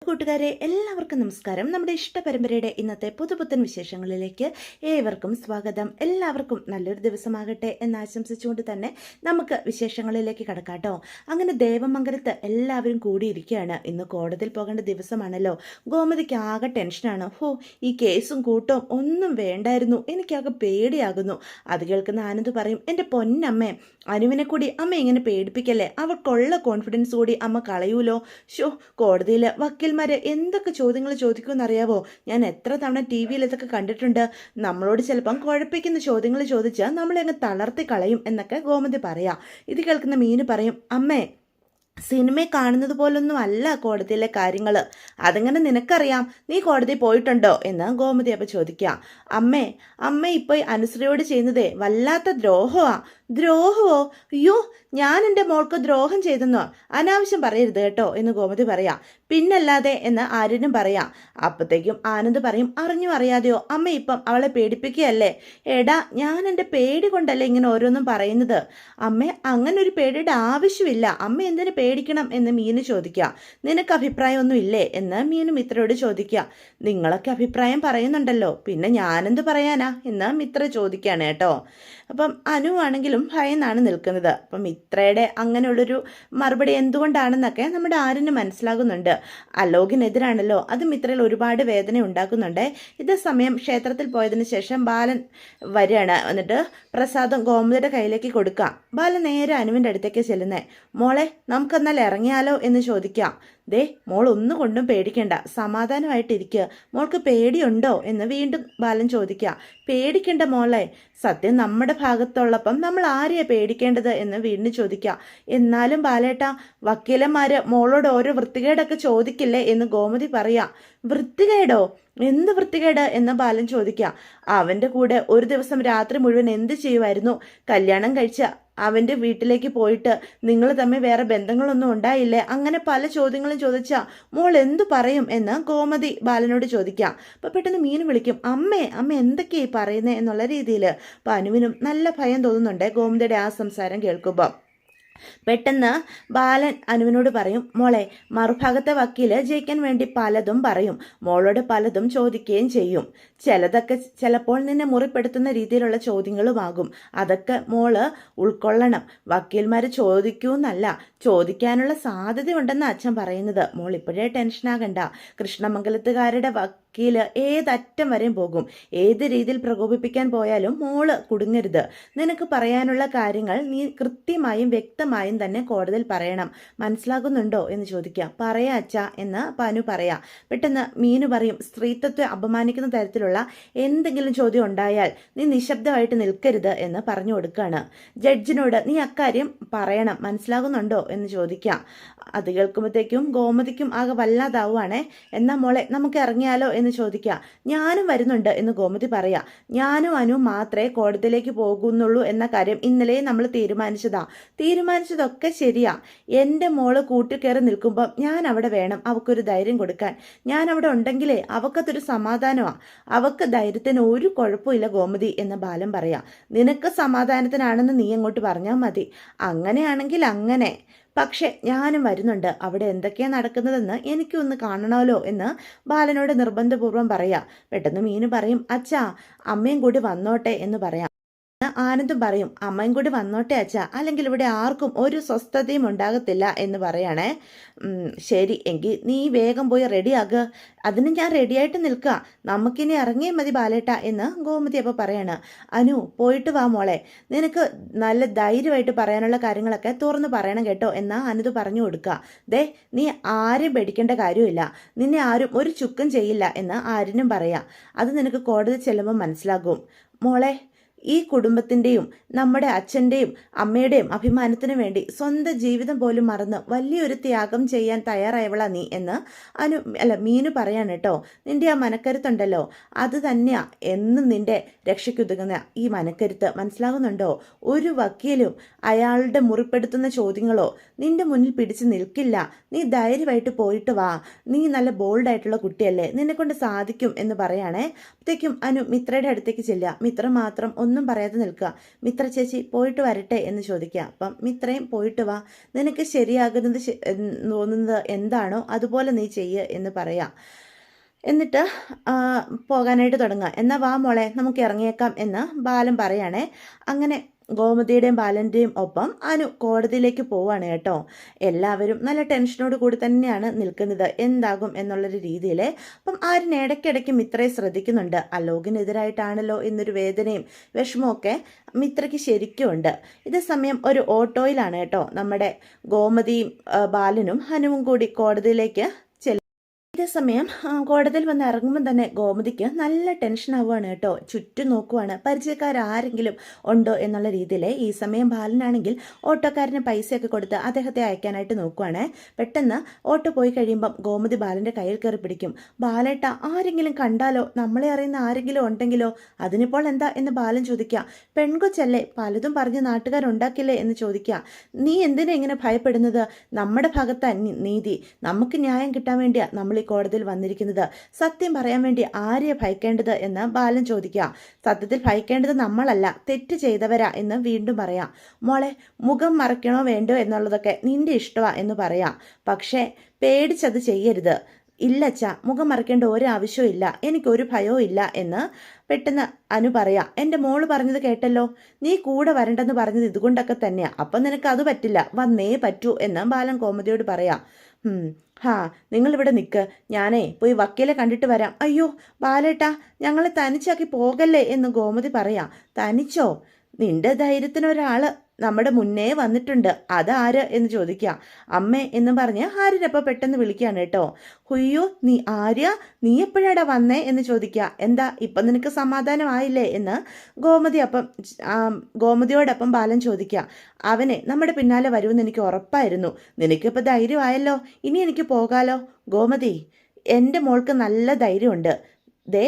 കൂട്ടുകാരെ എല്ലാവർക്കും നമസ്കാരം. നമ്മുടെ ഇഷ്ട പരമ്പരയുടെ ഇന്നത്തെ പുതുപുത്തൻ വിശേഷങ്ങളിലേക്ക് ഏവർക്കും സ്വാഗതം. എല്ലാവർക്കും നല്ലൊരു ദിവസമാകട്ടെ എന്ന് ആശംസിച്ചുകൊണ്ട് തന്നെ നമുക്ക് വിശേഷങ്ങളിലേക്ക് കടക്കാട്ടോ. അങ്ങനെ ദേവമംഗലത്ത് എല്ലാവരും കൂടിയിരിക്കുകയാണ്. ഇന്ന് കോടതിയിൽ പോകേണ്ട ദിവസമാണല്ലോ. ഗോമതിക്ക് ആകെ ടെൻഷനാണ്. ഈ കേസും കൂട്ടവും ഒന്നും വേണ്ടായിരുന്നു, എനിക്കാകെ പേടിയാകുന്നു. അത് കേൾക്കുന്ന ആനന്ദ് പറയും, എൻ്റെ പൊന്നമ്മേ, അനുവിനെ കൂടി അമ്മ ഇങ്ങനെ പേടിപ്പിക്കല്ലേ, അവൾക്കുള്ള കോൺഫിഡൻസ് കൂടി അമ്മ കളയൂലോ. കോടതിയിൽ വക്കീൽമാര് എന്തൊക്കെ ചോദ്യങ്ങൾ ചോദിക്കുമെന്നറിയാവോ? ഞാൻ എത്ര തവണ ടി വിയിൽ ഇതൊക്കെ കണ്ടിട്ടുണ്ട്. നമ്മളോട് ചിലപ്പം കുഴപ്പിക്കുന്ന ചോദ്യങ്ങൾ ചോദിച്ചാൽ നമ്മളെ അങ്ങ് തളർത്തി കളയും എന്നൊക്കെ ഗോമതി പറയാം. ഇത് കേൾക്കുന്ന മീന് പറയും, അമ്മേ, സിനിമയെ കാണുന്നത് പോലൊന്നും അല്ല കോടതിയിലെ കാര്യങ്ങൾ. അതെങ്ങനെ നിനക്കറിയാം? നീ കോടതിയിൽ പോയിട്ടുണ്ടോ എന്ന് ഗോമതി അപ്പം ചോദിക്കാം. അമ്മ ഇപ്പോൾ അനുശ്രീയോട് ചെയ്യുന്നതേ വല്ലാത്ത ദ്രോഹമോ? അയ്യോ, ഞാൻ എൻ്റെ മോൾക്ക് ദ്രോഹം ചെയ്തെന്നോ? അനാവശ്യം പറയരുത് കേട്ടോ എന്ന് ഗോമതി പറയാം. പിന്നല്ലാതെ എന്ന് ആര്യനും പറയാം. അപ്പോഴത്തേക്കും ആനന്ദ് പറയും, അറിഞ്ഞോ അറിയാതെയോ അമ്മ ഇപ്പം അവളെ പേടിപ്പിക്കുകയല്ലേ? എടാ, ഞാൻ എൻ്റെ പേടി കൊണ്ടല്ലേ ഇങ്ങനെ ഓരോന്നും പറയുന്നത്. അമ്മ, അങ്ങനെ ഒരു പേടിയുടെ ആവശ്യമില്ല. അമ്മ എന്തിനു പേടിക്കണം എന്ന് മീന് ചോദിക്കുക. നിനക്ക് അഭിപ്രായമൊന്നും ഇല്ലേ എന്ന് മീന് മിത്രയോട് ചോദിക്കുക. നിങ്ങളൊക്കെ അഭിപ്രായം പറയുന്നുണ്ടല്ലോ, പിന്നെ ഞാനെന്ത് പറയാനാ എന്ന് മിത്ര ചോദിക്കുകയാണ് കേട്ടോ. അപ്പം അനുവാണെങ്കിലും ഭയന്നാണ് നിൽക്കുന്നത്. അപ്പം മിത്രയുടെ അങ്ങനെയുള്ളൊരു മറുപടി എന്തുകൊണ്ടാണെന്നൊക്കെ നമ്മുടെ ആര്യന് മനസ്സിലാകുന്നുണ്ട്. അലോകിനെതിരാണല്ലോ, അത് മിത്രയിൽ ഒരുപാട് വേദന ഉണ്ടാക്കുന്നുണ്ട്. ഇതേ സമയം ക്ഷേത്രത്തിൽ പോയതിനു ശേഷം ബാലൻ വരികയാണ്. എന്നിട്ട് പ്രസാദം ഗോമതിയുടെ കയ്യിലേക്ക് കൊടുക്കാം. ബാലൻ നേരെ അനുവിൻ്റെ അടുത്തേക്ക് ചെല്ലുന്നേ. മോളെ, നമുക്കെന്നാൽ ഇറങ്ങിയാലോ എന്ന് ചോദിക്കാം. ദേ, മോൾ ഒന്നുകൊണ്ടും പേടിക്കണ്ട, സമാധാനമായിട്ടിരിക്കുക. മോൾക്ക് പേടിയുണ്ടോ എന്ന് വീണ്ടും ബാലൻ ചോദിക്കുക. പേടിക്കണ്ട മോളെ, സത്യം നമ്മുടെ ഭാഗത്തുള്ളപ്പം നമ്മൾ ആരെയാ പേടിക്കേണ്ടത് എന്ന് വീണ്ടും ചോദിക്കുക. എന്നാലും ബാലേട്ടാ, വക്കീലന്മാര് മോളോട് ഓരോ വൃത്തികേടൊക്കെ ചോദിക്കില്ലേ എന്ന് ഗോമതി പറയാ. വൃത്തികേടോ? എന്ത് വൃത്തികേട് എന്ന് ബാലൻ ചോദിക്കുക. അവൻ്റെ കൂടെ ഒരു ദിവസം രാത്രി മുഴുവൻ എന്ത് ചെയ്യുമായിരുന്നു? കല്യാണം കഴിച്ച അവൻ്റെ വീട്ടിലേക്ക് പോയിട്ട് നിങ്ങൾ തമ്മിൽ വേറെ ബന്ധങ്ങളൊന്നും ഉണ്ടായില്ലേ? അങ്ങനെ പല ചോദ്യങ്ങളും ചോദിച്ചാൽ മോൾ എന്തു പറയും എന്ന് ഗോമതി ബാലനോട് ചോദിക്കാം. അപ്പം പെട്ടെന്ന് മീൻ വിളിക്കും, അമ്മ എന്തൊക്കെയായി പറയുന്നത് എന്നുള്ള രീതിയിൽ. അപ്പം അനുവിനും നല്ല ഭയം തോന്നുന്നുണ്ട് ഗോമതിയുടെ ആ സംസാരം കേൾക്കുമ്പോൾ. പെട്ടെന്ന് ബാലൻ അനുവിനോട് പറയും, മോളെ, മറുഭാഗത്തെ വക്കീല് ജയിക്കാൻ വേണ്ടി പലതും പറയും, മോളോട് പലതും ചോദിക്കുകയും ചെയ്യും. ചിലതൊക്കെ ചിലപ്പോൾ നിന്നെ മുറിപ്പെടുത്തുന്ന രീതിയിലുള്ള ചോദ്യങ്ങളുമാകും. അതൊക്കെ മോള് ഉൾക്കൊള്ളണം. വക്കീൽമാർ ചോദിക്കൂന്നല്ല, ചോദിക്കാനുള്ള സാധ്യതയുണ്ടെന്ന് അച്ഛൻ പറയുന്നത്. മോൾ ഇപ്പോഴേ ടെൻഷനാകണ്ട. കൃഷ്ണമംഗലത്തുകാരുടെ വക്കീല് ഏതറ്റം വരെയും പോകും. ഏത് രീതിയിൽ പ്രകോപിപ്പിക്കാൻ പോയാലും മോള് കുടുങ്ങരുത്. നിനക്ക് പറയാനുള്ള കാര്യങ്ങൾ നീ കൃത്യമായും വ്യക്തമായും തന്നെ കോടതിയിൽ പറയണം. മനസ്സിലാകുന്നുണ്ടോ എന്ന് ചോദിക്കുക. പറയാ അച്ഛാ എന്ന് പനു പറയാ. പെട്ടെന്ന് മീനു പറയും, സ്ത്രീത്വത്തെ അപമാനിക്കുന്ന തരത്തിലുള്ള എന്തെങ്കിലും ചോദ്യം ഉണ്ടായാൽ നീ നിശബ്ദമായിട്ട് നിൽക്കരുത് എന്ന് പറഞ്ഞു കൊടുക്കുകയാണ്. ജഡ്ജിനോട് നീ അക്കാര്യം പറയണം, മനസ്സിലാകുന്നുണ്ടോ എന്ന് ചോദിക്കാം. അത് കേൾക്കുമ്പോഴത്തേക്കും ഗോമതിക്കും ആകെ വല്ലാതാവുകയാണേ. എന്നാ മോളെ, നമുക്ക് ഇറങ്ങിയാലോ എന്ന് ചോദിക്കാം. ഞാനും വരുന്നുണ്ട് എന്ന് ഗോമതി പറയാ. ഞാനും അനുവും മാത്രമേ കോടതിയിലേക്ക് പോകുന്നുള്ളൂ എന്ന കാര്യം ഇന്നലെ നമ്മൾ തീരുമാനിച്ചതൊക്കെ ശരിയാ. എൻ്റെ മോള് കൂട്ടിൽ കയറി നിൽക്കുമ്പോൾ ഞാൻ അവിടെ വേണം, അവക്കൊരു ധൈര്യം കൊടുക്കാൻ. ഞാൻ അവിടെ ഉണ്ടെങ്കിലേ അവക്കതൊരു സമാധാനമാണ്. അവക്ക് ധൈര്യത്തിന് ഒരു കുഴപ്പമില്ല ഗോമതി എന്ന് ബാലൻ പറയാം. നിനക്ക് സമാധാനത്തിനാണെന്ന് നീ അങ്ങോട്ട് പറഞ്ഞാൽ മതി. അങ്ങനെയാണെങ്കിൽ അങ്ങനെ, പക്ഷെ ഞാനും വരുന്നുണ്ട്. അവിടെ എന്തൊക്കെയാണ് നടക്കുന്നതെന്ന് എനിക്കൊന്ന് കാണണമല്ലോ എന്ന് ബാലനോട് നിർബന്ധപൂർവ്വം പറയാം. പെട്ടെന്ന് മീനു പറയും, അച്ഛാ, അമ്മയും കൂടി വന്നോട്ടെ എന്ന് പറയാം. ആനന്ദും പറയും, അമ്മയും കൂടി വന്നോട്ടെ അച്ഛാ, അല്ലെങ്കിൽ ഇവിടെ ആർക്കും ഒരു സ്വസ്ഥതയും ഉണ്ടാകത്തില്ല എന്ന് പറയണേ. ശരി, എങ്കിൽ നീ വേഗം പോയി റെഡിയാകുക. അതിന് ഞാൻ റെഡിയായിട്ട് നിൽക്കുക. നമുക്കിനി ഇറങ്ങിയേ മതി ബാലേട്ട എന്ന് ഗോമതി അപ്പോൾ പറയാണ്. അനു, പോയിട്ട് വാ മോളെ. നിനക്ക് നല്ല ധൈര്യമായിട്ട് പറയാനുള്ള കാര്യങ്ങളൊക്കെ തുറന്ന് പറയണം കേട്ടോ എന്നാ അനുത് പറഞ്ഞു കൊടുക്കുക. ദേ, നീ ആരും പേടിക്കേണ്ട കാര്യമില്ല. നിന്നെ ആരും ഒരു ചുക്കും ചെയ്യില്ല എന്ന് ആര്യനും പറയാം. അത് നിനക്ക് കോടതി ചെല്ലുമ്പോൾ മനസ്സിലാകും മോളെ. ഈ കുടുംബത്തിൻ്റെയും നമ്മുടെ അച്ഛൻ്റെയും അമ്മയുടെയും അഭിമാനത്തിന് വേണ്ടി സ്വന്തം ജീവിതം പോലും മറന്ന് വലിയൊരു ത്യാഗം ചെയ്യാൻ തയ്യാറായവളാ നീ എന്ന് മീനു പറയാണ് കേട്ടോ. നിന്റെ ആ മനക്കരുത്തുണ്ടല്ലോ, അത് തന്നെയാ എന്നും നിന്റെ രക്ഷയ്ക്കുതകുന്ന ഈ മനക്കരുത്ത്. മനസ്സിലാകുന്നുണ്ടോ? ഒരു വക്കീലും അയാളുടെ മുറിപ്പെടുത്തുന്ന ചോദ്യങ്ങളോ നിന്റെ മുന്നിൽ പിടിച്ചു നിൽക്കില്ല. നീ ധൈര്യമായിട്ട് പോയിട്ട് വാ. നീ നല്ല ബോൾഡായിട്ടുള്ള കുട്ടിയല്ലേ, നിന്നെ കൊണ്ട് സാധിക്കും എന്ന് പറയാണേ. അപ്പോഴത്തേക്കും അനു മിത്രയുടെ അടുത്തേക്ക് ചെല്ലുക. മിത്ര മാത്രം ഒന്നും പറയാതെ നിൽക്കുക. മിത്ര ചേച്ചി പോയിട്ട് വരട്ടെ എന്ന് ചോദിക്കുക. അപ്പം മിത്രയും പോയിട്ട് വാ, നിനക്ക് ശരിയാകുന്നത് തോന്നുന്നത് എന്താണോ അതുപോലെ നീ ചെയ്യ് എന്ന് പറയാം. എന്നിട്ട് പോകാനായിട്ട് തുടങ്ങുക. എന്നാൽ വാ മോളെ നമുക്ക് ഇറങ്ങിയേക്കാം എന്ന് ബാലൻ പറയണേ. അങ്ങനെ ഗോമതിയുടെയും ബാലൻ്റെയും ഒപ്പം അനു കോടതിയിലേക്ക് പോവാണ് കേട്ടോ. എല്ലാവരും നല്ല ടെൻഷനോട് കൂടി തന്നെയാണ് നിൽക്കുന്നത്, എന്താകും എന്നുള്ളൊരു രീതിയിൽ. അപ്പം ആരും ഇടയ്ക്കിടയ്ക്ക് മിത്രയെ ശ്രദ്ധിക്കുന്നുണ്ട്. അലോകിനെതിരായിട്ടാണല്ലോ എന്നൊരു വേദനയും വിഷമവും ഒക്കെ മിത്രയ്ക്ക് ശരിക്കും ഉണ്ട്. ഇതേ സമയം ഒരു ഓട്ടോയിലാണ് കേട്ടോ നമ്മുടെ ഗോമതിയും ബാലനും ഹനുവും കൂടി കോടതിയിലേക്ക്. ഇതേസമയം കോടതിയിൽ വന്ന് ഇറങ്ങുമ്പോൾ തന്നെ ഗോമതിക്ക് നല്ല ടെൻഷൻ ആവുകയാണ് കേട്ടോ. ചുറ്റും നോക്കുവാണ് പരിചയക്കാരെങ്കിലും ഉണ്ടോ എന്നുള്ള രീതിയിൽ. ഈ സമയം ബാലനാണെങ്കിൽ ഓട്ടോക്കാരന് പൈസയൊക്കെ കൊടുത്ത് അദ്ദേഹത്തെ അയക്കാനായിട്ട് നോക്കുവാണ്. പെട്ടെന്ന് ഓട്ടോ പോയി കഴിയുമ്പം ഗോമതി ബാലൻ്റെ കയ്യിൽ കയറി പിടിക്കും. ബാലേട്ട, ആരെങ്കിലും കണ്ടാലോ, നമ്മളെ അറിയുന്ന ആരെങ്കിലും ഉണ്ടെങ്കിലോ? അതിനിപ്പോൾ എന്താ എന്ന് ബാലൻ ചോദിക്കുക. പെൺകൊച്ചല്ലേ, പലതും പറഞ്ഞ് നാട്ടുകാരുണ്ടാക്കില്ലേ എന്ന് ചോദിക്കുക. നീ എന്തിനാ ഇങ്ങനെ ഭയപ്പെടുന്നത്? നമ്മുടെ ഭാഗത്താ നീതി, നമുക്ക് ന്യായം കിട്ടാൻ വേണ്ടിയാ നമ്മൾ കോടതിയിൽ വന്നിരിക്കുന്നത്. സത്യം പറയാൻ വേണ്ടി ആരെയാ ഭയക്കേണ്ടത് എന്ന് ബാലൻ ചോദിക്കുക. സത്യത്തിൽ ഭയക്കേണ്ടത് നമ്മളല്ല, തെറ്റ് ചെയ്തവരാ എന്ന് വീണ്ടും പറയാം. മോളെ, മുഖം മറയ്ക്കണോ വേണ്ടോ എന്നുള്ളതൊക്കെ നിന്റെ ഇഷ്ടമാ എന്ന് പറയാം. പക്ഷേ പേടിച്ചത് ചെയ്യരുത്. ഇല്ലച്ച, മുഖം മറയ്ക്കേണ്ട ഒരാവശ്യവും ഇല്ല, എനിക്കൊരു ഭയവും ഇല്ല എന്ന് പെട്ടെന്ന് അനു പറയാം. എൻ്റെ മോള് പറഞ്ഞത് കേട്ടല്ലോ, നീ കൂടെ വരണ്ടെന്ന് പറഞ്ഞത് ഇതുകൊണ്ടൊക്കെ തന്നെയാ. അപ്പം നിനക്ക് അത് പറ്റില്ല, വന്നേ പറ്റൂ എന്ന് ബാലൻ കോമതിയോട് പറയാം. നിങ്ങളിവിടെ നിൽക്ക്, ഞാനേ പോയി വക്കീലെ കണ്ടിട്ട് വരാം. അയ്യോ ബാലേട്ടാ, ഞങ്ങളെ തനിച്ചാക്കി പോകല്ലേ എന്ന് ഗോമതി പറയാം. തനിച്ചോ? നിന്റെ ധൈര്യത്തിനൊരാള് നമ്മുടെ മുന്നേ വന്നിട്ടുണ്ട്, അതാര് എന്ന് ചോദിക്കുക. അമ്മേ എന്ന് പറഞ്ഞ് ആര്യനപ്പം പെട്ടെന്ന് വിളിക്കുകയാണ് കേട്ടോ. ഹുയ്യോ, നീ ആര്യ, നീ എപ്പോഴാടാ വന്നേ എന്ന് ചോദിക്കുക. എന്താ ഇപ്പം നിനക്ക് സമാധാനമായില്ലേ എന്ന് ഗോമതിയോടൊപ്പം ബാലൻ ചോദിക്കുക. അവനെ നമ്മുടെ പിന്നാലെ വരുമെന്ന് എനിക്ക് ഉറപ്പായിരുന്നു. നിനക്കിപ്പോൾ ധൈര്യമായല്ലോ, ഇനി എനിക്ക് പോകാലോ. ഗോമതി, എൻ്റെ മോൾക്ക് നല്ല ധൈര്യമുണ്ട്. ദേ,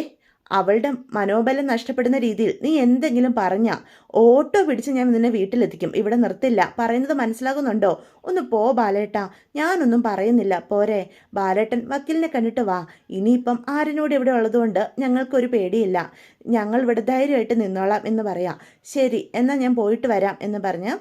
അവളുടെ മനോബലം നഷ്ടപ്പെടുന്ന രീതിയിൽ നീ എന്തെങ്കിലും പറഞ്ഞാ ഓട്ടോ പിടിച്ച് ഞാൻ നിന്നെ വീട്ടിലെത്തിക്കും, ഇവിടെ നിർത്തില്ല. പറയുന്നത് മനസ്സിലാകുന്നുണ്ടോ? ഒന്ന് പോ ബാലേട്ടാ, ഞാനൊന്നും പറയുന്നില്ല, പോരെ. ബാലേട്ടൻ വക്കീലിനെ കണ്ടിട്ട് വാ. ഇനിയിപ്പം ആരിനോട് ഇവിടെ ഉള്ളതുകൊണ്ട് ഞങ്ങൾക്കൊരു പേടിയില്ല, ഞങ്ങൾ ഇവിടെ ധൈര്യമായിട്ട് നിന്നോളാം എന്ന് പറയാം. ശരി, എന്നാൽ ഞാൻ പോയിട്ട് വരാം എന്ന് പറഞ്ഞ്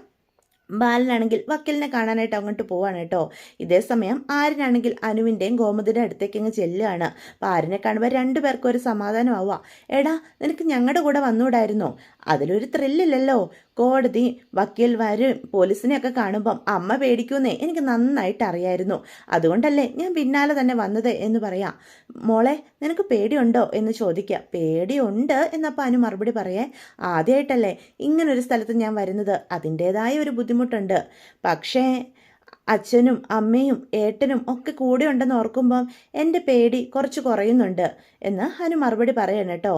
ബാലനാണെങ്കിൽ വക്കീലിനെ കാണാനായിട്ട് അങ്ങോട്ട് പോവാണ് കേട്ടോ. ഇതേ സമയം ആര്യനാണെങ്കിൽ അനുവിൻ്റെയും ഗോമതിയുടെ അടുത്തേക്ക് അങ്ങ് ചെല്ലുകയാണ്. അപ്പോൾ ആര്യനെ കാണുമ്പോൾ രണ്ടുപേർക്കും ഒരു സമാധാനമാവുക. എടാ, നിനക്ക് ഞങ്ങളുടെ കൂടെ വന്നുകൂടായിരുന്നോ? അതിലൊരു ത്രില്ലില്ലല്ലോ. കോടതി, വക്കീൽ വരും, പോലീസിനെയൊക്കെ കാണുമ്പം അമ്മ പേടിക്കുന്നേ എനിക്ക് നന്നായിട്ട് അറിയായിരുന്നു. അതുകൊണ്ടല്ലേ ഞാൻ പിന്നാലെ തന്നെ വന്നത് എന്ന് പറയാം. മോളെ, നിനക്ക് പേടിയുണ്ടോ എന്ന് ചോദിക്കുക. പേടിയുണ്ട് എന്നപ്പോൾ അനു മറുപടി പറയേ. ആദ്യമായിട്ടല്ലേ ഇങ്ങനൊരു സ്ഥലത്ത് ഞാൻ വരുന്നത്, അതിൻ്റേതായ ഒരു ബുദ്ധിമുട്ടുണ്ട്. പക്ഷേ അച്ഛനും അമ്മയും ഏട്ടനും ഒക്കെ കൂടെ ഉണ്ടെന്ന് ഓർക്കുമ്പം എൻ്റെ പേടി കുറച്ച് കുറയുന്നുണ്ട് എന്ന് അനു മറുപടി പറയണം കേട്ടോ.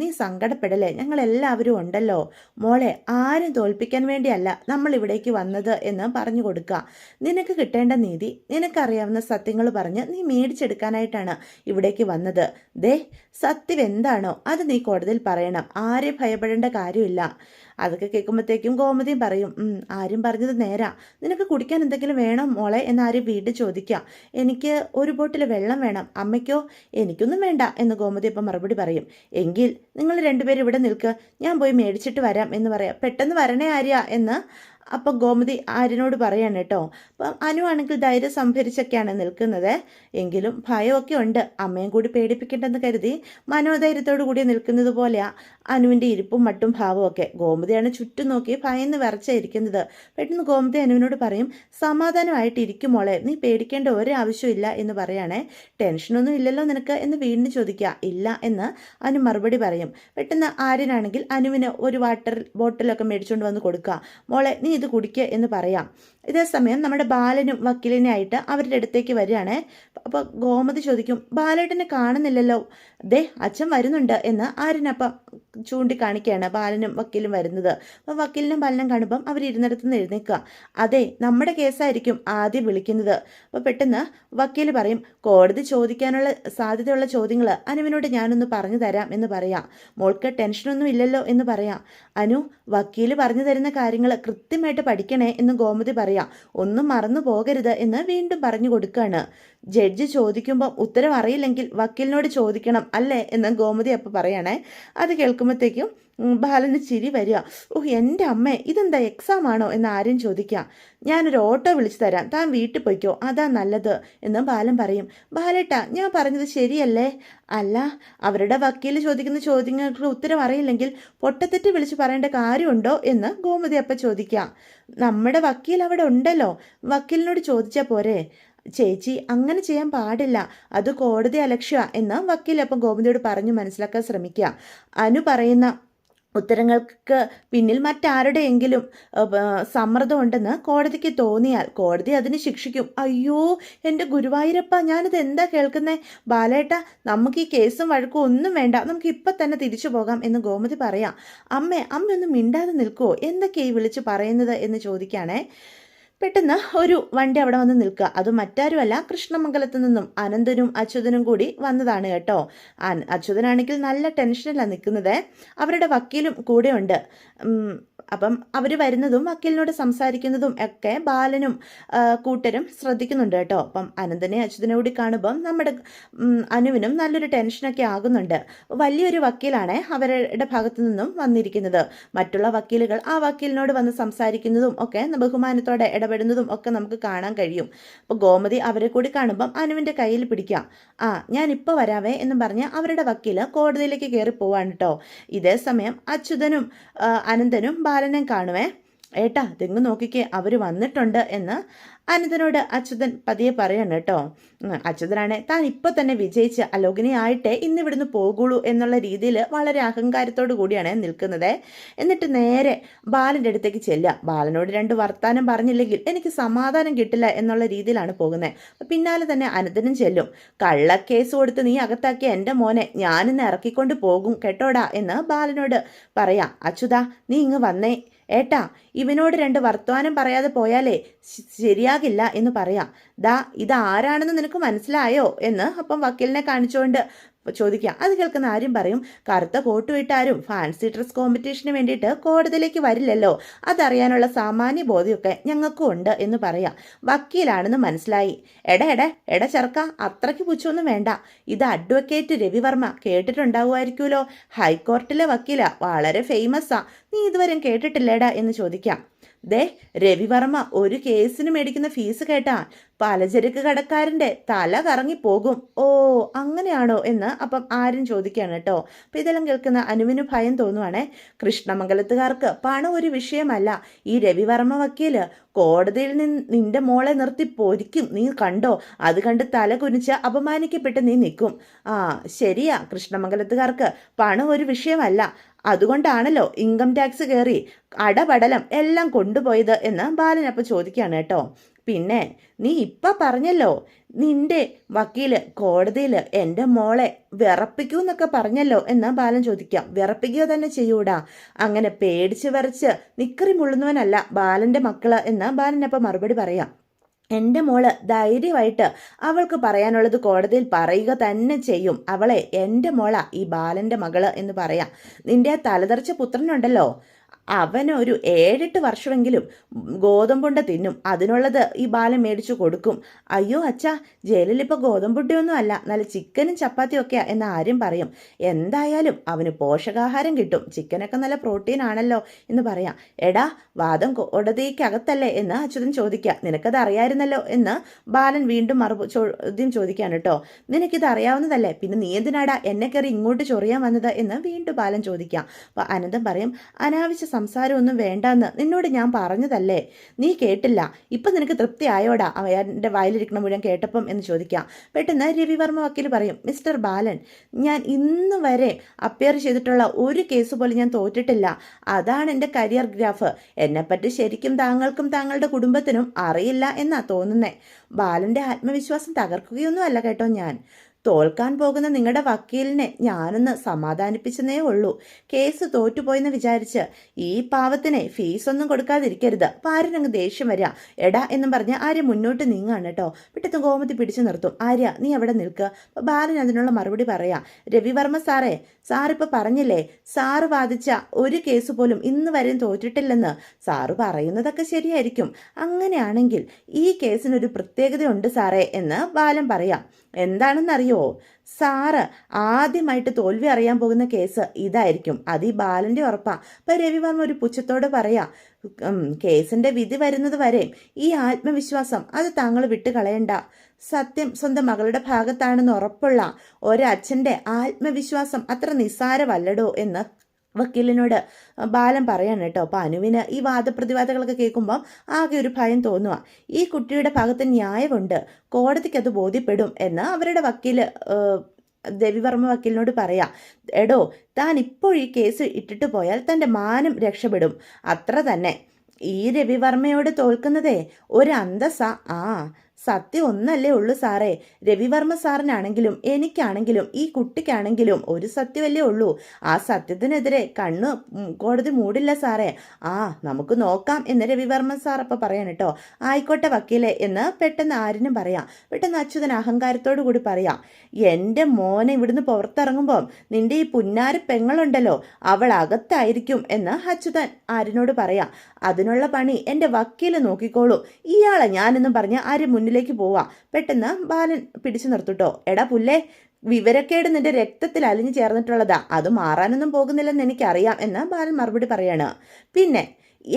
നീ സങ്കടപ്പെടലേ, ഞങ്ങളെല്ലാവരും ഉണ്ടല്ലോ. മോളെ, ആരും തോൽപ്പിക്കാൻ വേണ്ടിയല്ല നമ്മൾ ഇവിടേക്ക് വന്നത് എന്ന് പറഞ്ഞു കൊടുക്കുക. നിനക്ക് കിട്ടേണ്ട നീതി, നിനക്കറിയാവുന്ന സത്യങ്ങൾ പറഞ്ഞ് നീ മേടിച്ചെടുക്കാനായിട്ടാണ് ഇവിടേക്ക് വന്നത്. ദേ, സത്യം എന്താണോ അത് നീ കോടതിയിൽ പറയണം, ആരെയും ഭയപ്പെടേണ്ട കാര്യമില്ല. അതൊക്കെ കേൾക്കുമ്പോഴത്തേക്കും ഗോമതിയും പറയും, ആരും പറഞ്ഞത് നേരാ. നിനക്ക് കുടിക്കാൻ എന്തെങ്കിലും വേണോ മോളെ എന്ന് ആരും വീട്ടിൽ ചോദിക്കാം. എനിക്ക് ഒരു ബോട്ടിൽ വെള്ളം വേണം. അമ്മയ്ക്കോ? എനിക്കൊന്നും വേണ്ട എന്ന് ഗോമതി അപ്പം മറുപടി പറയും. എങ്കിൽ നിങ്ങൾ രണ്ടുപേരും ഇവിടെ നിൽക്കുക, ഞാൻ പോയി മേടിച്ചിട്ട് വരാം എന്ന് പറയാം. പെട്ടെന്ന് വരണേ ആര്യ എന്ന് അപ്പം ഗോമതി ആര്യനോട് പറയാണ് കേട്ടോ. അപ്പം അനു ആണെങ്കിൽ ധൈര്യം സംഭരിച്ചൊക്കെയാണ് നിൽക്കുന്നത്. എങ്കിലും ഭയമൊക്കെ ഉണ്ട്. അമ്മയും കൂടി പേടിപ്പിക്കേണ്ടെന്ന് കരുതി മനോധൈര്യത്തോടു കൂടി നിൽക്കുന്നത് പോലെയാണ് അനുവിൻ്റെ ഇരിപ്പും മട്ടും ഭാവവും ഒക്കെ. ഗോമതിയാണ് ചുറ്റും നോക്കി ഭയന്ന് വിറച്ചായിരിക്കുന്നത്. പെട്ടെന്ന് ഗോമതി അനുവിനോട് പറയും, സമാധാനമായിട്ട് ഇരിക്കും മോളെ, നീ പേടിക്കേണ്ട ഒരാവശ്യമില്ല എന്ന് പറയുകയാണേ. ടെൻഷനൊന്നും ഇല്ലല്ലോ നിനക്ക് എന്ന് വീണ്ടും ചോദിക്കുക. ഇല്ല എന്ന് അനു മറുപടി പറയും. പെട്ടെന്ന് ആര്യനാണെങ്കിൽ അനുവിന് ഒരു വാട്ടർ ബോട്ടിലൊക്കെ മേടിച്ചുകൊണ്ട് വന്ന് കൊടുക്കുക. മോളെ, നീ ഇത് കുടിക്കുക എന്ന് പറയാം. ഇതേ സമയം നമ്മുടെ ബാലനും വക്കീലിനായിട്ട് അവരുടെ അടുത്തേക്ക് വരികയാണേ. അപ്പോൾ ഗോമതി ചോദിക്കും, ബാലേട്ടനെ കാണുന്നില്ലല്ലോ. ദേ, അച്ഛൻ വരുന്നുണ്ട് എന്ന് ആര്യനപ്പം ചൂണ്ടിക്കാണിക്കുകയാണ് ബാലനും വക്കീലും വരുന്നത്. അപ്പോൾ വക്കീലിനും ബാലനും കാണുമ്പം അവരിരുന്നിടത്ത് നിന്ന് എഴുന്നേൽക്കുക. അതെ, നമ്മുടെ കേസായിരിക്കും ആദ്യം വിളിക്കുന്നത്. അപ്പോൾ പെട്ടെന്ന് വക്കീൽ പറയും, കോടതി ചോദിക്കാനുള്ള സാധ്യതയുള്ള ചോദ്യങ്ങൾ അനുവിനോട് ഞാനൊന്ന് പറഞ്ഞു തരാം എന്ന് പറയാം. മോൾക്ക് ടെൻഷനൊന്നും ഇല്ലല്ലോ എന്ന് പറയാം. അനു, വക്കീൽ പറഞ്ഞു തരുന്ന കാര്യങ്ങൾ കൃത്യമായിട്ട് പഠിക്കണേ എന്ന് ഗോമതി പറയാം. ഒന്നും മറന്നു പോകരുത് എന്ന് വീണ്ടും പറഞ്ഞു കൊടുക്കുകയാണ്. ജഡ്ജി ചോദിക്കുമ്പോൾ ഉത്തരം അറിയില്ലെങ്കിൽ വക്കീലിനോട് ചോദിക്കണം അല്ലേ എന്ന് ഗോമതി അപ്പം പറയണേ. അത് കേൾക്കും കേൾക്കുമ്പോഴത്തേക്കും ബാലന് ചിരി വരിക. എൻ്റെ അമ്മേ, ഇതെന്താ എക്സാം ആണോ എന്ന് ആരും ചോദിക്കാം. ഞാനൊരു ഓട്ടോ വിളിച്ചു തരാം, താൻ വീട്ടിൽ പോയിക്കോ, അതാ നല്ലത് എന്ന് ബാലൻ പറയും. ബാലേട്ടാ, ഞാൻ പറഞ്ഞത് ശരിയല്ലേ? അല്ല, അവരുടെ വക്കീൽ ചോദിക്കുന്ന ചോദ്യങ്ങൾക്ക് ഉത്തരം അറിയില്ലെങ്കിൽ പൊട്ടത്തെറ്റ് വിളിച്ച് പറയേണ്ട കാര്യമുണ്ടോ എന്ന് ഗോമതി അപ്പം ചോദിക്കാം. നമ്മുടെ വക്കീൽ അവിടെ ഉണ്ടല്ലോ, വക്കീലിനോട് ചോദിച്ചാൽ പോരെ? ചേച്ചി, അങ്ങനെ ചെയ്യാൻ പാടില്ല, അത് കോടതി അലക്ഷ്യ എന്ന് വക്കീലപ്പം ഗോമതിയോട് പറഞ്ഞു മനസ്സിലാക്കാൻ ശ്രമിക്കുക. അനു പറയുന്ന ഉത്തരങ്ങൾക്ക് പിന്നിൽ മറ്റാരുടെയെങ്കിലും സമ്മർദ്ദമുണ്ടെന്ന് കോടതിക്ക് തോന്നിയാൽ കോടതി അതിന് ശിക്ഷിക്കും. അയ്യോ, എൻ്റെ ഗുരുവായൂരപ്പ, ഞാനിത് എന്താ കേൾക്കുന്നേ? ബാലേട്ട, നമുക്ക് ഈ കേസും വഴക്കും ഒന്നും വേണ്ട, നമുക്ക് ഇപ്പം തന്നെ തിരിച്ചു പോകാം എന്ന് ഗോമതി പറയാം. അമ്മ ഒന്നും മിണ്ടാതെ നിൽക്കുമോ? എന്തൊക്കെയായി വിളിച്ച് പറയുന്നത് എന്ന് ചോദിക്കുകയാണേ. പെട്ടെന്ന് ഒരു വണ്ടി അവിടെ വന്ന് നിൽക്കുക. അത് മറ്റാരുമല്ല, കൃഷ്ണമംഗലത്ത് നിന്നും അനന്തനും അച്യുതനും കൂടി വന്നതാണ് കേട്ടോ. അച്യുതനാണെങ്കിൽ നല്ല ടെൻഷനിലാണ് നിൽക്കുന്നത്. അവരുടെ വക്കീലും കൂടെ ഉണ്ട്. അപ്പം അവർ വരുന്നതും വക്കീലിനോട് സംസാരിക്കുന്നതും ഒക്കെ ബാലനും കൂട്ടരും ശ്രദ്ധിക്കുന്നുണ്ട് കേട്ടോ. അപ്പം അനന്തനെ അച്യുതനെ കൂടി കാണുമ്പം നമ്മുടെ അനുവിനും നല്ലൊരു ടെൻഷനൊക്കെ ആകുന്നുണ്ട്. വലിയൊരു വക്കീലാണ് അവരുടെ ഭാഗത്തു നിന്നും വന്നിരിക്കുന്നത്. മറ്റുള്ള വക്കീലുകൾ ആ വക്കീലിനോട് വന്ന് സംസാരിക്കുന്നതും ഒക്കെ ബഹുമാനത്തോടെ ഇടപെടുന്നതും ഒക്കെ നമുക്ക് കാണാൻ കഴിയും. അപ്പോൾ ഗോമതി അവരെ കൂടി കാണുമ്പം അനുവിൻ്റെ കയ്യിൽ പിടിക്കാം. ഞാൻ ഇപ്പോൾ വരാവേ എന്നും പറഞ്ഞ് അവരുടെ വക്കീല് കോടതിയിലേക്ക് കയറി പോവാണ് കേട്ടോ. ഇതേ സമയം അച്യുതനും അനന്തനും ബാലനെ കാണുവേ. ഏട്ടാ, തെങ്ങ് നോക്കിക്കേ, അവർ വന്നിട്ടുണ്ട് എന്ന് അനന്തനോട് അച്യുതൻ പതിയെ പറയാണ് കേട്ടോ. അച്യുതനാണെ താൻ ഇപ്പം തന്നെ വിജയിച്ച് അലോകിനിയായിട്ടേ ഇന്നിവിടുന്ന് പോകുള്ളൂ എന്നുള്ള രീതിയിൽ വളരെ അഹങ്കാരത്തോടു കൂടിയാണ് നിൽക്കുന്നത്. എന്നിട്ട് നേരെ ബാലൻ്റെ അടുത്തേക്ക് ചെല്ലുക. ബാലനോട് 2 വർത്താനം പറഞ്ഞില്ലെങ്കിൽ എനിക്ക് സമാധാനം കിട്ടില്ല എന്നുള്ള രീതിയിലാണ് പോകുന്നത്. പിന്നാലെ തന്നെ അനന്തനും ചെല്ലും. കള്ളക്കേസ് കൊടുത്ത് നീ അകത്താക്കിയ എൻ്റെ മോനെ ഞാനിന്ന് ഇറക്കിക്കൊണ്ട് പോകും കേട്ടോടാ എന്ന് ബാലനോട് പറയാം. അച്യുതാ, നീ ഇങ്ങ് വന്നേ. ഏട്ടാ, ഇവനോട് 2 വർത്തമാനം പറയാതെ പോയാലേ ശരിയാകില്ല എന്ന് പറയാം. ഇതാരാണെന്ന് നിനക്ക് മനസ്സിലായോ എന്ന് അപ്പം വക്കീലിനെ കാണിച്ചുകൊണ്ട് ചോദിക്കാം. അത് കേൾക്കുന്ന ആരും പറയും, കറുത്ത കോട്ട് വിട്ടാരും ഫാൻസി ഡ്രസ് കോമ്പറ്റീഷന് വേണ്ടിയിട്ട് കോടതിയിലേക്ക് വരില്ലല്ലോ, അതറിയാനുള്ള സാമാന്യ ബോധ്യമൊക്കെ ഞങ്ങൾക്കും ഉണ്ട് എന്ന് പറയാം. വക്കീലാണെന്ന് മനസ്സിലായി. എട ചെറുക്ക, അത്രയ്ക്ക് പുച്ഛമൊന്നും വേണ്ട. ഇത് അഡ്വക്കേറ്റ് രവിവർമ്മ, കേട്ടിട്ടുണ്ടാവുമായിരിക്കുമല്ലോ, ഹൈക്കോർട്ടിലെ വക്കീല, വളരെ ഫേമസാ. നീ ഇതുവരെ കേട്ടിട്ടില്ലേടാ എന്ന് ചോദിക്കാം. രവിവർമ്മ ഒരു കേസിന് മേടിക്കുന്ന ഫീസ് കേട്ടാ പലചരക്ക് കടക്കാരൻ്റെ തല കറങ്ങിപ്പോകും. ഓ, അങ്ങനെയാണോ എന്ന് അപ്പം ആരും ചോദിക്കുകയാണ് കേട്ടോ. അപ്പം ഇതെല്ലാം കേൾക്കുന്ന അനുവിന് ഭയം തോന്നുവാണേ. കൃഷ്ണമംഗലത്തുകാർക്ക് പണം ഒരു വിഷയമല്ല. ഈ രവിവർമ്മ വക്കീല് കോടതിയിൽ നിന്ന് നിന്റെ മോളെ നിർത്തി പൊരിക്കും, നീ കണ്ടോ? അത് കണ്ട് തല കുനിച്ച് അപമാനിക്കപ്പെട്ട് നീ നിൽക്കും. ശരിയാ, കൃഷ്ണമംഗലത്തുകാർക്ക് പണം ഒരു വിഷയമല്ല, അതുകൊണ്ടാണല്ലോ ഇൻകം ടാക്സ് കയറി അടപടലം എല്ലാം കൊണ്ടുപോയത് എന്ന് ബാലനപ്പം ചോദിക്കുകയാണ് കേട്ടോ. പിന്നെ നീ ഇപ്പം പറഞ്ഞല്ലോ, നിന്റെ വക്കീല് കോടതിയിൽ എൻ്റെ മോളെ വിറപ്പിക്കൂ എന്നൊക്കെ പറഞ്ഞല്ലോ എന്ന് ബാലൻ ചോദിക്കാം. വിറപ്പിക്കുക തന്നെ ചെയ്യൂടാ, അങ്ങനെ പേടിച്ച് വിറച്ച് നിക്കറി മുള്ളുന്നവനല്ല ബാലൻ്റെ മക്കള് എന്ന് ബാലനപ്പം മറുപടി പറയാം. എൻ്റെ മോള് ധൈര്യമായിട്ട് അവൾക്ക് പറയാനുള്ളത് കോടതിയിൽ പറയുക തന്നെ ചെയ്യും. അവളെ എൻ്റെ മോള, ഈ ബാലൻ്റെ മകള് എന്ന് പറയാം. നിന്റെ തലതെറിച്ച പുത്രനുണ്ടല്ലോ, അവനൊരു 7-8 വർഷമെങ്കിലും ഗോതമ്പുണ്ട തിന്നും. അതിനുള്ളത് ഈ ബാലൻ മേടിച്ചു കൊടുക്കും. അയ്യോ അച്ഛാ, ജയിലിലിപ്പോൾ ഗോതമ്പുണ്ടയൊന്നും അല്ല, നല്ല ചിക്കനും ചപ്പാത്തിയും ഒക്കെയാ എന്ന് ആരും പറയും. എന്തായാലും അവന് പോഷകാഹാരം കിട്ടും, ചിക്കനൊക്കെ നല്ല പ്രോട്ടീൻ ആണല്ലോ എന്ന് പറയാം. എടാ, വാദം കോടതിക്കകത്തല്ലേ എന്ന് അച്യുതൻ ചോദിക്കുക. നിനക്കത് അറിയായിരുന്നല്ലോ എന്ന് ബാലൻ വീണ്ടും ചോദ്യം ചോദിക്കുകയാണ് കേട്ടോ. നിനക്കിത് അറിയാവുന്നതല്ലേ, പിന്നെ നീ എന്തിനാടാ എന്നെ കയറി ഇങ്ങോട്ട് ചൊറിയാൻ വന്നത് എന്ന് വീണ്ടും ബാലൻ ചോദിക്കാം. അപ്പോൾ അനന്തം പറയും, അനാവശ്യ സംസാരമൊന്നും വേണ്ടെന്ന് നിന്നോട് ഞാൻ പറഞ്ഞതല്ലേ, നീ കേട്ടില്ല. ഇപ്പം നിനക്ക് തൃപ്തി ആയോടാ അവൻ്റെ വായിലിരിക്കണ മുഴുവൻ കേട്ടപ്പം എന്ന് ചോദിക്കാം. പെട്ടെന്ന് രവിവർമ്മ വക്കീൽ പറയും, മിസ്റ്റർ ബാലൻ, ഞാൻ ഇന്ന് വരെ അപ്പിയർ ചെയ്തിട്ടുള്ള ഒരു കേസ് പോലും ഞാൻ തോറ്റിട്ടില്ല. അതാണ് എൻ്റെ കരിയർ ഗ്രാഫ്. എന്നെപ്പറ്റി ശരിക്കും താങ്കൾക്കും താങ്കളുടെ കുടുംബത്തിനും അറിയില്ല എന്നാ തോന്നുന്നേ. ബാലൻ്റെ ആത്മവിശ്വാസം തകർക്കുകയൊന്നും അല്ല കേട്ടോ ഞാൻ. തോൽക്കാൻ പോകുന്ന നിങ്ങളുടെ വക്കീലിനെ ഞാനൊന്ന് സമാധാനിപ്പിച്ചെന്നേ ഉള്ളൂ. കേസ് തോറ്റുപോയെന്ന് വിചാരിച്ച് ഈ പാവത്തിനെ ഫീസൊന്നും കൊടുക്കാതിരിക്കരുത്. ആര്യനങ്ങ് ദേഷ്യം വരിക. എടാ എന്നും പറഞ്ഞ് ആര്യ മുന്നോട്ട് നീങ്ങാണ് കേട്ടോ. പെട്ടെന്ന് ഗോമതി പിടിച്ചു നിർത്തും. ആര്യ, നീ അവിടെ നിൽക്കുക. അപ്പോൾ ബാലൻ അതിനുള്ള മറുപടി പറയാം. രവിവർമ്മ സാറേ, സാറിപ്പോൾ പറഞ്ഞില്ലേ, സാറ് വാദിച്ച ഒരു കേസ് പോലും ഇന്ന് വരെയും തോറ്റിട്ടില്ലെന്ന്. സാറ് പറയുന്നതൊക്കെ ശരിയായിരിക്കും. അങ്ങനെയാണെങ്കിൽ ഈ കേസിനൊരു പ്രത്യേകതയുണ്ട് സാറേ എന്ന് ബാലൻ പറയാം. എന്താണെന്നറിയോ? അറിയോ, സാറ് ആദ്യമായിട്ട് തോൽവി അറിയാൻ പോകുന്ന കേസ് ഇതായിരിക്കും. അത് ഈ ബാലൻ്റെ ഉറപ്പാ. അപ്പം രവിവർമ്മ ഒരു പുച്ഛത്തോട് പറയാ, കേസിന്റെ വിധി വരുന്നത് വരെ ഈ ആത്മവിശ്വാസം അത് താങ്കൾ വിട്ടുകളയണ്ട. സത്യം സ്വന്തം മകളുടെ ഭാഗത്താണെന്ന് ഉറപ്പുള്ള ഒരച്ഛൻ്റെ ആത്മവിശ്വാസം അത്ര നിസ്സാരമല്ലടോ എന്ന് വക്കീലിനോട് ബാലൻ പറയാണ് കേട്ടോ. അപ്പം അനുവിന് ഈ വാദപ്രതിവാദങ്ങളൊക്കെ കേൾക്കുമ്പോൾ ആകെ ഒരു ഭയം തോന്നുക. ഈ കുട്ടിയുടെ ഭാഗത്ത് ന്യായമുണ്ട്, കോടതിക്ക് അത് ബോധ്യപ്പെടും എന്ന് അവരുടെ വക്കീല് രവിവർമ്മ വക്കീലിനോട് പറയാം. എടോ, താൻ ഇപ്പോൾ ഈ കേസ് ഇട്ടിട്ട് പോയാൽ തൻ്റെ മാനം രക്ഷപ്പെടും, അത്ര തന്നെ. ഈ രവിവർമ്മയോട് തോൽക്കുന്നതേ ഒരു അന്തസ്സാ. സത്യം ഒന്നല്ലേ ഉള്ളൂ സാറേ. രവിവർമ്മ സാറിനാണെങ്കിലും എനിക്കാണെങ്കിലും ഈ കുട്ടിക്കാണെങ്കിലും ഒരു സത്യമല്ലേ ഉള്ളൂ. ആ സത്യത്തിനെതിരെ കോടതി മൂടില്ല സാറേ. നമുക്ക് നോക്കാം എന്ന് രവിവർമ്മ സാർ അപ്പം പറയാൻ കേട്ടോ. ആയിക്കോട്ടെ വക്കീലെ എന്ന് പെട്ടെന്ന് ആരിനും പറയാം. പെട്ടെന്ന് അച്യുതൻ അഹങ്കാരത്തോടു കൂടി പറയാം, എൻ്റെ മോനെ ഇവിടുന്ന് പുറത്തിറങ്ങുമ്പോൾ നിന്റെ ഈ പുന്നാര പെങ്ങളുണ്ടല്ലോ, അവൾ അകത്തായിരിക്കും എന്ന് അച്യുതൻ ആരിനോട് പറയാം. അതിനുള്ള പണി എൻ്റെ വക്കീല് നോക്കിക്കോളൂ, ഇയാളെ ഞാനെന്നും പറഞ്ഞ് ആര് മുന്നിലേക്ക് പോവാ. പെട്ടെന്ന് ബാലൻ പിടിച്ചു നിർത്തുട്ടോ. എടാ പുല്ലേ, വിവരക്കേട് നിന്റെ രക്തത്തിൽ അലിഞ്ഞു ചേർന്നിട്ടുള്ളതാ, അത് മാറാനൊന്നും പോകുന്നില്ലെന്ന് എനിക്കറിയാം എന്ന് ബാലൻ മറുപടി പറയാണ്. പിന്നെ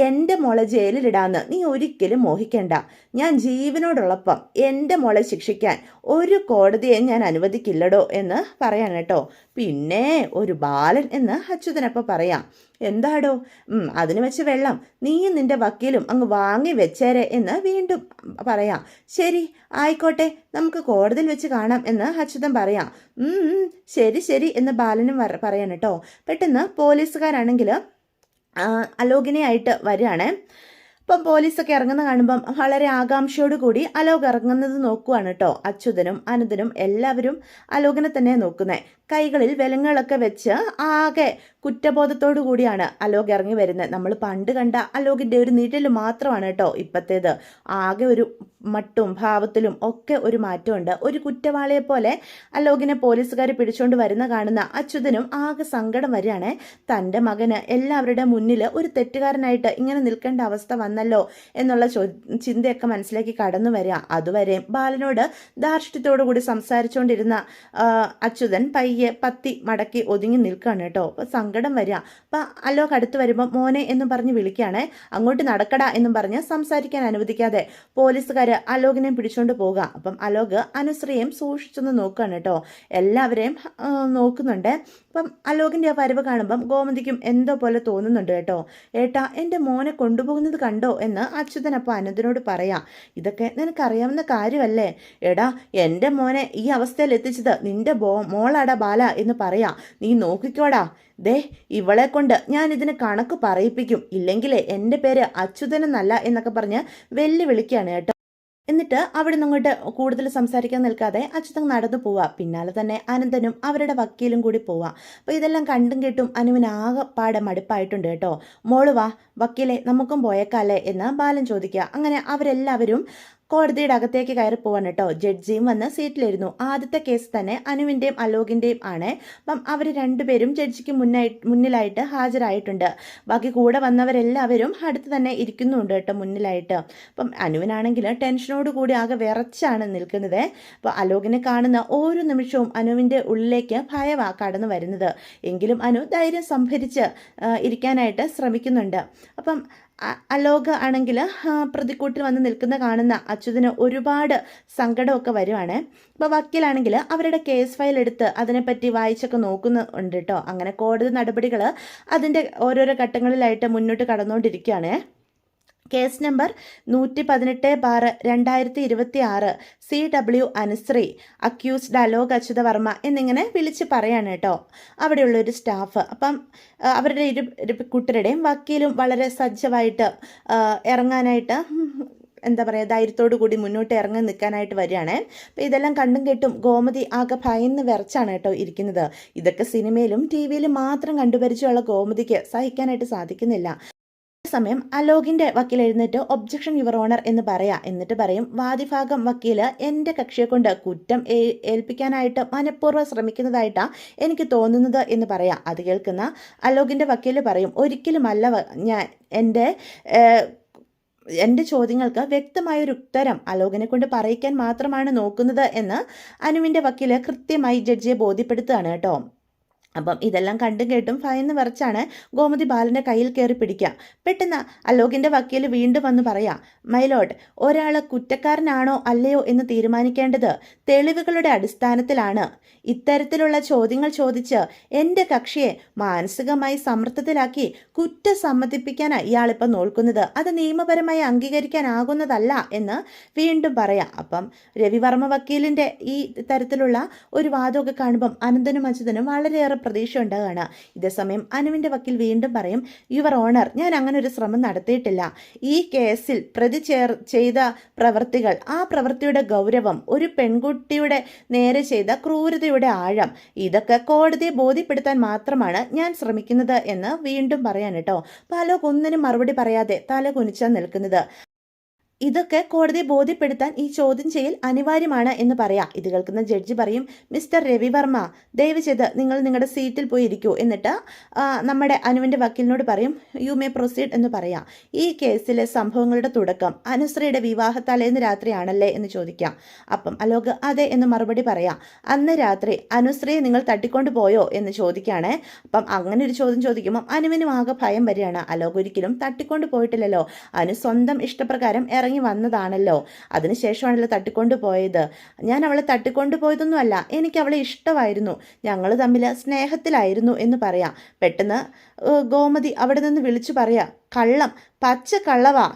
എൻ്റെ മോളെ ജയിലിലിടാന്ന് നീ ഒരിക്കലും മോഹിക്കണ്ട. ഞാൻ ജീവനോടുള്ളപ്പം എൻ്റെ മോളെ ശിക്ഷിക്കാൻ ഒരു കോടതിയെ ഞാൻ അനുവദിക്കില്ലടോ എന്ന് പറയാൻ കേട്ടോ. പിന്നെ ഒരു ബാലൻ എന്ന് അച്യുതനപ്പം പറയാം. എന്താടോ, അതിന് വെച്ച് വെള്ളം നീയും നിന്റെ വക്കീലും അങ്ങ് വാങ്ങി വെച്ചേരെ എന്ന് വീണ്ടും പറയാം. ശരി ആയിക്കോട്ടെ, നമുക്ക് കോടതിയിൽ വെച്ച് കാണാം എന്ന് അച്യുതൻ പറയാം. ശരി ശരി എന്ന് ബാലനും പറയാൻ കേട്ടോ. പെട്ടെന്ന് പോലീസുകാരാണെങ്കിൽ അലോകിനെയായിട്ട് വരികയാണ്. ഇപ്പം പോലീസൊക്കെ ഇറങ്ങുന്ന കാണുമ്പം വളരെ ആകാംക്ഷയോട് കൂടി അലോക് ഇറങ്ങുന്നത് നോക്കുവാണ് കേട്ടോ. അച്യുതനും അനന്തനും എല്ലാവരും അലോകിനെ തന്നെ നോക്കുന്നത്. കൈകളിൽ വിലങ്ങളൊക്കെ വെച്ച് ആകെ കുറ്റബോധത്തോടു കൂടിയാണ് അലോക് ഇറങ്ങി വരുന്നത്. നമ്മൾ പണ്ട് കണ്ട അലോകിൻ്റെ ഒരു നിഴൽ മാത്രമാണ് കേട്ടോ ഇപ്പോഴത്തേത്. ആകെ ഒരു മട്ടും ഭാവത്തിലും ഒക്കെ ഒരു മാറ്റമുണ്ട്. ഒരു കുറ്റവാളിയെ പോലെ അലോകിനെ പോലീസുകാർ പിടിച്ചുകൊണ്ട് വരുന്ന കാണുന്ന അച്യുതനും ആകെ സങ്കടം വരികയാണ്. തൻ്റെ മകന് എല്ലാവരുടെ മുന്നിൽ ഒരു തെറ്റുകാരനായിട്ട് ഇങ്ങനെ നിൽക്കേണ്ട അവസ്ഥ വന്നല്ലോ എന്നുള്ള ചിന്തയൊക്കെ മനസ്സിലേക്ക് കടന്നു വരിക. അതുവരെ ബാലനോട് ധാർഷ്ട്യത്തോടു കൂടി സംസാരിച്ചുകൊണ്ടിരുന്ന അച്യുതൻ പയ്യെ പത്തി മടക്കി ഒതുങ്ങി നിൽക്കുകയാണ് കേട്ടോ. അപ്പോൾ സങ്കടം വരിക. അപ്പം അലോക് അടുത്ത് വരുമ്പോൾ മോനെ എന്നും പറഞ്ഞ് വിളിക്കുകയാണ്. അങ്ങോട്ട് നടക്കടാ എന്നും പറഞ്ഞ് സംസാരിക്കാൻ അനുവദിക്കാതെ പോലീസുകാർ അലോകിനെ പിടിച്ചുകൊണ്ട് പോകുക. അപ്പം അലോക് അനുശ്രീയും സൂക്ഷിച്ചൊന്ന് നോക്കുകയാണ് കേട്ടോ. എല്ലാവരെയും നോക്കുന്നുണ്ട്. അപ്പം അലോകിൻ്റെ ആ വരവ് കാണുമ്പം ഗോമതിക്കും എന്തോ പോലെ തോന്നുന്നുണ്ട് കേട്ടോ. ഏട്ടാ, എൻ്റെ മോനെ കൊണ്ടുപോകുന്നത് കണ്ടോ എന്ന് അച്യുതൻ അപ്പോൾ അനന്തനോട് പറയാം. ഇതൊക്കെ നിനക്കറിയാവുന്ന കാര്യമല്ലേ. എടാ, എൻ്റെ മോനെ ഈ അവസ്ഥയിൽ എത്തിച്ചത് നിന്റെ മോളാടാ ബാല എന്ന് പറയാം. നീ നോക്കിക്കോടാ, ദേ ഇവളെ കൊണ്ട് ഞാൻ ഇതിന് കണക്ക് പറയിപ്പിക്കും, ഇല്ലെങ്കിലേ എൻ്റെ പേര് അച്യുതനെന്നല്ല എന്നൊക്കെ പറഞ്ഞ് വെല്ലുവിളിക്കുകയാണ് കേട്ടോ. എന്നിട്ട് അവിടെ നിന്ന് അങ്ങോട്ട് കൂടുതൽ സംസാരിക്കാൻ നിൽക്കാതെ അച്യുതൻ നടന്നു പോവുക. പിന്നാലെ തന്നെ അനന്തനും അവരുടെ വക്കീലും കൂടി പോവുക. അപ്പോൾ ഇതെല്ലാം കണ്ടും കേട്ടും അനുവിന് ആകെപ്പാടെ മടുപ്പായിട്ടുണ്ട് കേട്ടോ. മോള് വാ വക്കീലെ, നമുക്കും പോയേക്കാല്ലേ എന്ന് ബാലൻ ചോദിക്കുക. അങ്ങനെ അവരെല്ലാവരും കോടതിയുടെ അകത്തേക്ക് കയറി പോവാണ് കേട്ടോ. ജഡ്ജിയും വന്ന് സീറ്റിലിരുന്നു. ആദ്യത്തെ കേസ് തന്നെ അനുവിൻ്റെയും അലോകിൻ്റെയും ആണ്. അപ്പം അവർ രണ്ടുപേരും ജഡ്ജിക്ക് മുന്നിലായിട്ട് ഹാജരായിട്ടുണ്ട്. ബാക്കി കൂടെ വന്നവരെല്ലാവരും അടുത്ത് തന്നെ ഇരിക്കുന്നുണ്ട് കേട്ടോ മുന്നിലായിട്ട്. അപ്പം അനുവിനാണെങ്കിൽ ടെൻഷനോട് കൂടി ആകെ വിറച്ചാണ് നിൽക്കുന്നത്. അപ്പോൾ അലോകിനെ കാണുന്ന ഓരോ നിമിഷവും അനുവിൻ്റെ ഉള്ളിലേക്ക് ഭയവാ കടന്നു വരുന്നത്. എങ്കിലും അനു ധൈര്യം സംഭരിച്ച് ഇരിക്കാനായിട്ട് ശ്രമിക്കുന്നുണ്ട്. അപ്പം അലോക് ആണെങ്കിൽ പ്രതിക്കൂട്ടിൽ വന്ന് നിൽക്കുന്ന കാണുന്ന അച്യുതന് ഒരുപാട് സങ്കടമൊക്കെ വരുവാണ്. അപ്പോൾ വക്കീലാണെങ്കിൽ അവരുടെ കേസ് ഫയൽ എടുത്ത് അതിനെപ്പറ്റി വായിച്ചൊക്കെ നോക്കുന്നുണ്ട് കേട്ടോ. അങ്ങനെ കോടതി നടപടികൾ അതിൻ്റെ ഓരോരോ ഘട്ടങ്ങളിലായിട്ട് മുന്നോട്ട് കടന്നുകൊണ്ടിരിക്കുകയാണ്. Case number 118/2026 CW Anushree accused Alok Achyutavarma എന്നിങ്ങനെ വിളിച്ച് പറയാണ് കേട്ടോ അവിടെയുള്ളൊരു സ്റ്റാഫ്. അപ്പം അവരുടെ കൂട്ടരുടെയും വക്കീലും വളരെ സജ്ജമായിട്ട് ഇറങ്ങാനായിട്ട് എന്താ പറയുക ധൈര്യത്തോടു കൂടി മുന്നോട്ട് ഇറങ്ങി നിൽക്കാനായിട്ട് വരികയാണ്. അപ്പോൾ ഇതെല്ലാം കണ്ടും കേട്ടും ഗോമതി ആകെ ഭയന്ന് വിറച്ചാണ് കേട്ടോ ഇരിക്കുന്നത്. ഇതൊക്കെ സിനിമയിലും TV-യിലും മാത്രം കണ്ടുപരിച്ചുള്ള ഗോമതിക്ക് സഹിക്കാനായിട്ട് സാധിക്കുന്നില്ല. സമയം അലോകിൻ്റെ വക്കീൽ എഴുന്നേറ്റ് ഒബ്ജക്ഷൻ യുവർ ഓണർ എന്ന് പറയാം. എന്നിട്ട് പറയും, വാദിഭാഗം വക്കീല് എൻ്റെ കക്ഷിയെ കൊണ്ട് കുറ്റം ഏൽപ്പിക്കാനായിട്ട് മനഃപൂർവ്വം ശ്രമിക്കുന്നതായിട്ടാണ് എനിക്ക് തോന്നുന്നത് എന്ന് പറയാം. അത് കേൾക്കുന്ന അലോകിൻ്റെ വക്കീല് പറയും, ഒരിക്കലുമല്ല, ഞാൻ എൻ്റെ എൻ്റെ ചോദ്യങ്ങൾക്ക് വ്യക്തമായൊരു ഉത്തരം അലോകിനെ കൊണ്ട് പറയിക്കാൻ മാത്രമാണ് നോക്കുന്നത് എന്ന് അനുവിൻ്റെ വക്കീല് കൃത്യമായി ജഡ്ജിയെ ബോധ്യപ്പെടുത്തുകയാണ് കേട്ടോ. അപ്പം ഇതെല്ലാം കണ്ടും കേട്ടും ഭയന്ന് വിറച്ചാണ് ഗോമതി ബാലൻ്റെ കയ്യിൽ കയറി പിടിക്കുക. പെട്ടെന്ന് അലോകിൻ്റെ വക്കീൽ വീണ്ടും വന്ന് പറയാം, മൈലോട്ട്, ഒരാൾ കുറ്റക്കാരനാണോ അല്ലയോ എന്ന് തീരുമാനിക്കേണ്ടത് തെളിവുകളുടെ അടിസ്ഥാനത്തിലാണ്. ഇത്തരത്തിലുള്ള ചോദ്യങ്ങൾ ചോദിച്ച് എൻ്റെ കക്ഷിയെ മാനസികമായി സമ്മർദ്ദത്തിലാക്കി കുറ്റം സമ്മതിപ്പിക്കാനാണ് ഇയാളിപ്പം നോക്കുന്നത്. അത് നിയമപരമായി അംഗീകരിക്കാനാകുന്നതല്ല എന്ന് വീണ്ടും പറയാം. അപ്പം രവിവർമ്മ വക്കീലിൻ്റെ ഈ തരത്തിലുള്ള ഒരു വാദമൊക്കെ കാണുമ്പം അനന്തനും അച്യുതനും വളരെയേറെ പ്രതീക്ഷ ഉണ്ടാകുകയാണ്. ഇതേസമയം അനുവിൻ്റെ വക്കീൽ വീണ്ടും പറയും, യുവർ ഓണർ, ഞാൻ അങ്ങനെ ഒരു ശ്രമം നടത്തിയിട്ടില്ല. ഈ കേസിൽ പ്രതി ചെയ്ത പ്രവൃത്തികൾ, ആ പ്രവൃത്തിയുടെ ഗൗരവം, ഒരു പെൺകുട്ടിയുടെ നേരെ ചെയ്ത ക്രൂരതയുടെ ആഴം, ഇതൊക്കെ കോടതിയെ ബോധ്യപ്പെടുത്താൻ മാത്രമാണ് ഞാൻ ശ്രമിക്കുന്നത് എന്ന് വീണ്ടും പറയാൻ കേട്ടോ. പല ഒന്നിനും മറുപടി പറയാതെ തല കുനിച്ചാൽ നിൽക്കുന്നത്. ഇതൊക്കെ കോടതിയെ ബോധ്യപ്പെടുത്താൻ ഈ ചോദ്യം ചെയ്യൽ അനിവാര്യമാണ് എന്ന് പറയാം. ഇത് കേൾക്കുന്ന ജഡ്ജി പറയും, മിസ്റ്റർ രവിവർമ്മ, ദയവ് ചെയ്ത് നിങ്ങൾ നിങ്ങളുടെ സീറ്റിൽ പോയി ഇരിക്കൂ. എന്നിട്ട് നമ്മുടെ അനുവിൻ്റെ വക്കീലിനോട് പറയും, യു മേ പ്രൊസീഡ് എന്ന് പറയാം. ഈ കേസിലെ സംഭവങ്ങളുടെ തുടക്കം അനുശ്രീയുടെ വിവാഹ തലേന്ന് രാത്രിയാണല്ലേ എന്ന് ചോദിക്കാം. അപ്പം അലോക് അതെ എന്ന് മറുപടി പറയാം. അന്ന് രാത്രി അനുശ്രീയെ നിങ്ങൾ തട്ടിക്കൊണ്ട് പോയോ എന്ന് ചോദിക്കുകയാണേ. അപ്പം അങ്ങനെ ഒരു ചോദ്യം ചോദിക്കുമ്പം അനുവിനും ആകെ ഭയം വരികയാണ്. അലോക് ഒരിക്കലും തട്ടിക്കൊണ്ട് പോയിട്ടില്ലല്ലോ, അനു സ്വന്തം ഇഷ്ടപ്രകാരം ഇറങ്ങി വന്നതാണല്ലോ, അതിനുശേഷമാണല്ലോ തട്ടിക്കൊണ്ടു പോയത്. ഞാൻ അവളെ തട്ടിക്കൊണ്ടു പോയതൊന്നുമല്ല, എനിക്ക് അവളെ ഇഷ്ടമായിരുന്നു, ഞങ്ങൾ തമ്മിൽ സ്നേഹത്തിലായിരുന്നു എന്ന് പറയാം. പെട്ടെന്ന് ഗോമതി അവിടെ നിന്ന് വിളിച്ചു പറയാ, കള്ളം, പച്ച കള്ളവാ,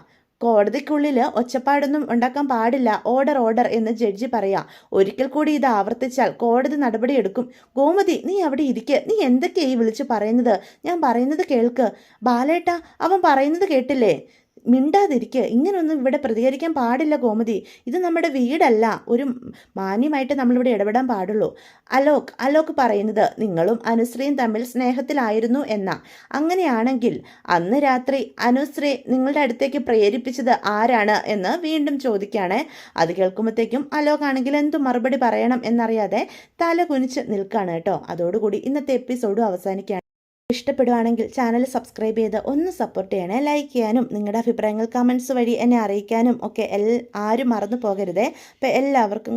കോടതിക്കുള്ളിൽ ഒച്ചപ്പാടൊന്നും ഉണ്ടാക്കാൻ പാടില്ല, ഓർഡർ ഓർഡർ എന്ന് ജഡ്ജി പറയാ. ഒരിക്കൽ കൂടി ഇത് ആവർത്തിച്ചാൽ കോടതി നടപടിയെടുക്കും. ഗോമതി, നീ അവിടെ ഇരിക്കുക, നീ എന്തൊക്കെയായി വിളിച്ചു പറയുന്നത്? ഞാൻ പറയുന്നത് കേൾക്ക്. ബാലേട്ട, അവൻ പറയുന്നത് കേട്ടില്ലേ? മിണ്ടാതിരിക്കുക, ഇങ്ങനൊന്നും ഇവിടെ പ്രതികരിക്കാൻ പാടില്ല ഗോമതി, ഇത് നമ്മുടെ വീടല്ല, ഒരു മാന്യമായിട്ട് നമ്മളിവിടെ ഇടപെടാൻ പാടുള്ളൂ. അലോക് പറയുന്നത് നിങ്ങളും അനുശ്രീയും തമ്മിൽ സ്നേഹത്തിലായിരുന്നു എന്നാ. അങ്ങനെയാണെങ്കിൽ അന്ന് രാത്രി അനുശ്രീ നിങ്ങളുടെ അടുത്തേക്ക് പ്രേരിപ്പിച്ചത് ആരാണ് എന്ന് വീണ്ടും ചോദിക്കുകയാണ്. അത് കേൾക്കുമ്പോഴത്തേക്കും അലോക് ആണെങ്കിൽ എന്തു മറുപടി പറയണം എന്നറിയാതെ തല കുനിച്ച് നിൽക്കുകയാണ് കേട്ടോ. അതോടുകൂടി ഇന്നത്തെ എപ്പിസോഡും അവസാനിക്കുകയാണ്. ഇഷ്ടപ്പെടുവാണെങ്കിൽ ചാനൽ സബ്സ്ക്രൈബ് ചെയ്ത് ഒന്ന് സപ്പോർട്ട് ചെയ്യണേ. ലൈക്ക് ചെയ്യാനും നിങ്ങളുടെ അഭിപ്രായങ്ങൾ കമൻസ് വഴി എന്നെ അറിയിക്കാനും ഒക്കെ ആരും മറന്നു പോകരുതേ. അപ്പോൾ എല്ലാവർക്കും